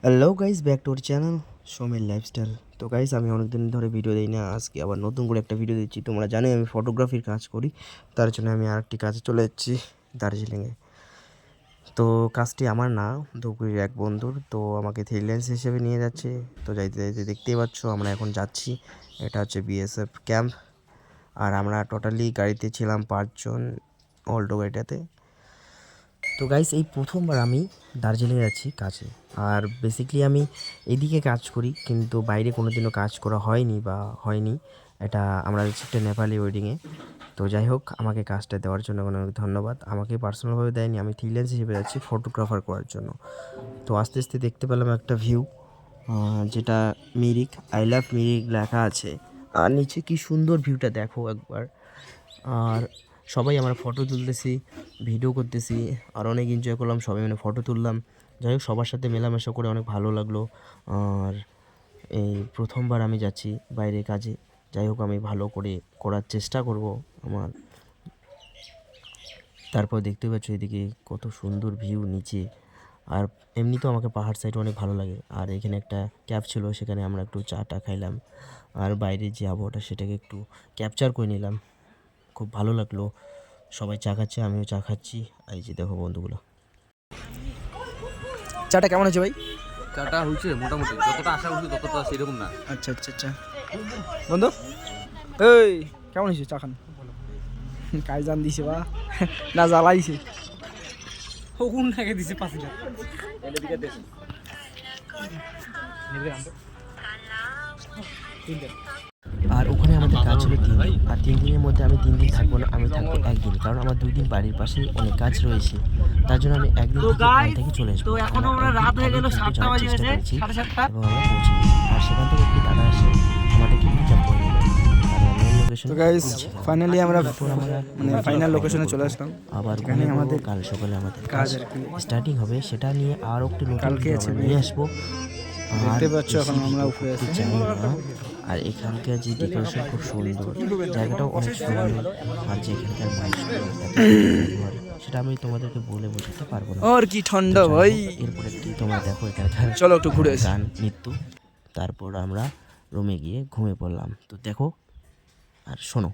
Hello guys, back to our channel সৌমির lifestyle. তো guys, আমি অনেকদিন ধরে ভিডিও দিই না, আজকে আবার নতুন করে একটা ভিডিও দিচ্ছি। তোমরা জানো আমি ফটোগ্রাফির কাজ করি, তার জন্য আমি আরেকটি কাজে চলে যাচ্ছি দার্জিলিংয়ে। তো কাজটি আমার না, ধুপগুড়ির এক বন্ধুর। তো আমাকে ফ্রিল্যান্স হিসেবে নিয়ে যাচ্ছে। তো যাইতে যাইতে দেখতেই পাচ্ছ আমরা এখন যাচ্ছি। এটা হচ্ছে বিএসএফ ক্যাম্প। আর আমরা টোটালি গাড়িতে ছিলাম 5 জন, অল্টো গাড়িটাতে। তো গাইস, এই প্রথমবার আমি দার্জিলিংয়ে যাচ্ছি কাজে। আর বেসিক্যালি আমি এদিকে কাজ করি, কিন্তু বাইরে কোনো দিনও কাজ করা হয়নি। এটা আমরা যাচ্ছি একটা নেপালি ওয়েডিংয়ে। তো যাই হোক, আমাকে কাজটা দেওয়ার জন্য অনেক অনেক ধন্যবাদ। আমাকে পার্সোনালভাবে দেয়নি, আমি ফ্রিল্যান্স হিসেবে যাচ্ছি ফটোগ্রাফার করার জন্য। তো আস্তে আস্তে দেখতে পেলাম একটা ভিউ, যেটা মিরিক, আই লাভ মিরিক লেখা আছে। আর নিচে কি সুন্দর ভিউটা দেখো একবার। আর সবাই আমরা ফটো তুলতেছি, ভিডিও করতেছি, আর অনেক এনজয় করলাম, সবাই মানে ফটো তুললাম। যাই হোক, সবার সাথে মেলামেশা করে অনেক ভালো লাগলো। আর এই প্রথমবার আমি যাচ্ছি বাইরে কাজে। যাই হোক, আমি ভালো করে করার চেষ্টা করব আমার। তারপর দেখতে পাচ্ছ এদিকে কত সুন্দর ভিউ নিচে। আর এমনি তো আমাকে পাহাড় সাইড অনেক ভালো লাগে। আর এখানে একটা ক্যাব ছিল, সেখানে আমরা একটু চাটা খাইলাম। আর বাইরের যে আবহাওয়াটা সেটাকে একটু ক্যাপচার করে নিলাম। খুব ভালো লাগলো। সবাই চা খাচ্ছে, আমিও চা খাচ্ছি। এই যে দেখো বন্ধুগুলো, চাটা কেমন হয়েছে ভাই? চাটা হয়েছে মোটামুটি, যতটা আশা করছি ততটা সেরকম না। আচ্ছা আচ্ছা আচ্ছা। বন্ধু এই কেমন হয়েছে চা খান? কাজ জান দিছে বা না জ্বালাইছে? কোন নাকে দিছে 5 লাখ আর ওখানে আমাদের কাজ ছিল 3 দিন। আর 3 দিনের মধ্যে আমি 3 দিন থাকবো না, আমি থাকবো 1 দিন। কারণ আমার 2 দিন বাড়ির পাশেই অনেক কাজ রয়েছে, তার জন্য আমি 1 দিন থেকে চলে আসবো। তো এখনো আমরা রাত হয়ে গেল, 7টা বাজে গেছে, 7:30। এবং আমরা পৌঁছে গেছি। আর সেখান থেকে একটি দাদা আসে, আমাদেরকে পিক আপ করে নিল। তো গাইস, ফাইনালি আমরা মানে ফাইনাল লোকেশনে চলে আসলাম। আবার এখানে আমাদের কাল সকালে আমাদের কাজ আর কি স্টার্টিং হবে, সেটা নিয়ে আর একটু নতুন কালকে video আছে আমরা নিয়ে আসবো। দেখতে পাচ্ছ এখন আমরা উপরে আছি। আর এখানকার যে ডেকোরেশন খুব সুন্দর, জায়গাটাও অনেক সুন্দর। আর যেখানকার মানুষগুলো এত ব্যবহার, সেটা আমি তোমাদেরকে বলে বোঝাতে পারবো না। আর কি ঠান্ডা ভাই। এরপরে কি তোমরা দেখো এখানকার চলো একটু ঘুরে আসি। গান নৃত্য। তারপর আমরা রুমে গিয়ে ঘুমিয়ে পড়লাম। তো দেখো আর শোনো।